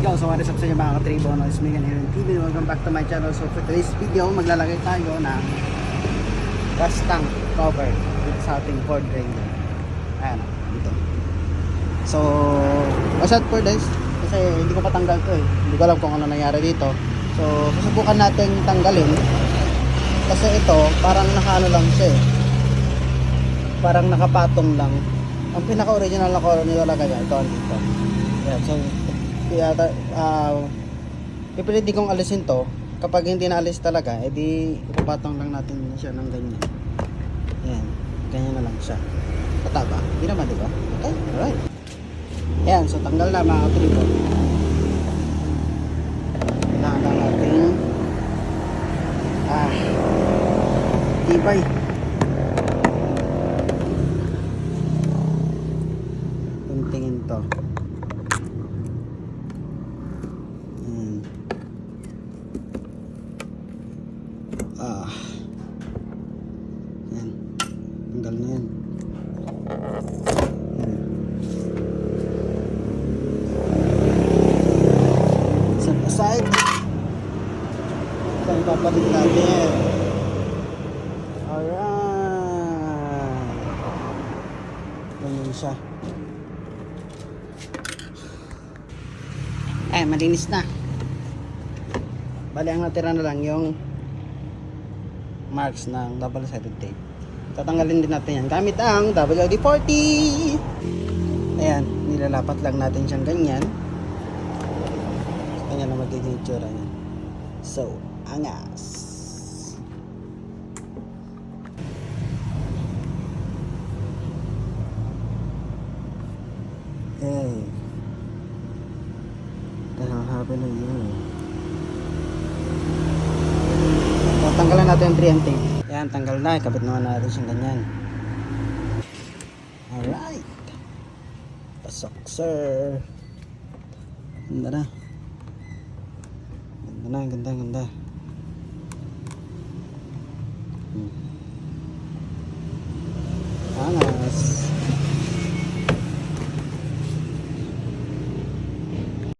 Yo, so what is up sa inyo mga katribo? No, it's Megan here in TV. Welcome back to my channel. So for today's video, maglalagay tayo ng gas tank cover dito sa ating Ford Ranger. Ayan, dito. So, watch out for this. Kasi hindi ko patanggal to eh. Hindi ko alam kung ano nangyari dito. So, susubukan natin tanggalin. Kasi ito, parang nakaano lang siya eh. Parang nakapatong lang. Ang pinaka-original na color nito talaga ito. Ayan, so kaya pipilitin kong alisin to. Kapag hindi naalis talaga, edi ipapatong lang natin siya ng ganyan. Ayan, ganyan na lang siya. Pataba, hindi naman, diba? Okay, alright. Ayan, so tanggal na mga katribo. Kailangan lang natin tibay. Tingin to. Yan. Tanggal na yan. Set aside. Ito ipapalit natin. Alright. Ganyan siya. Malinis na. Bali ang natira na lang yung marks ng double-sided tape. Tatanggalin din natin yan gamit ang WD-40. Ayan, nilalapat lang natin siyang ganyan. Ganyan na magiging itsura niya. So, angas. Hey, that'll happen to you. Tanggalan natin yung 3M tape. Yan, tanggal na. Ikabit naman natin siyang ganyan. Alright. Pasok, sir. Ganda na. Ganda na, ganda.